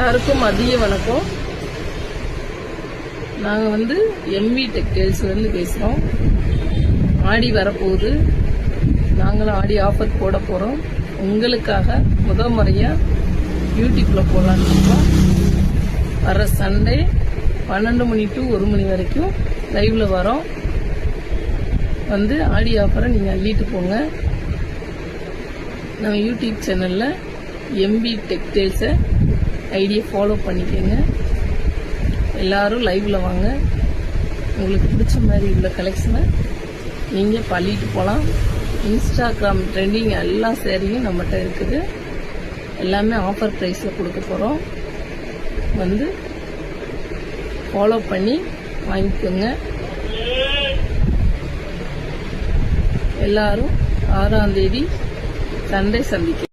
எல்லாருக்கும் மதிய வணக்கம். நாங்கள் வந்து எம்வி டெக்டைல்ஸ்லேருந்து பேசுகிறோம். ஆடி வரப்போகுது. நாங்களும் ஆடி ஆஃபர் போட போகிறோம். உங்களுக்காக முதல் முறையாக யூடியூப்பில் போடலான்னு இருக்கோம். வர சண்டே 12 மணி டு 1 மணி வரைக்கும் லைவில் வரோம். வந்து ஆடி ஆஃபரை நீங்கள் அள்ளிட்டு போங்க. நம்ம யூடியூப் சேனலில் எம்பி டெக்டைல்ஸை ஐடியை ஃபாலோ பண்ணிக்கோங்க. எல்லாரும் லைவில் வாங்க. உங்களுக்கு பிடிச்ச மாதிரி உள்ள கலெக்ஷனை நீங்கள் பள்ளிட்டு போகலாம். இன்ஸ்டாகிராம் ட்ரெண்டிங் எல்லா சேரீயும் நம்மகிட்ட இருக்குது. எல்லாமே ஆஃபர் ப்ரைஸில் கொடுக்க போகிறோம். வந்து ஃபாலோ பண்ணி வாங்கிக்கோங்க. எல்லாரும் 6ஆம் தேதி சண்டே சந்திக்க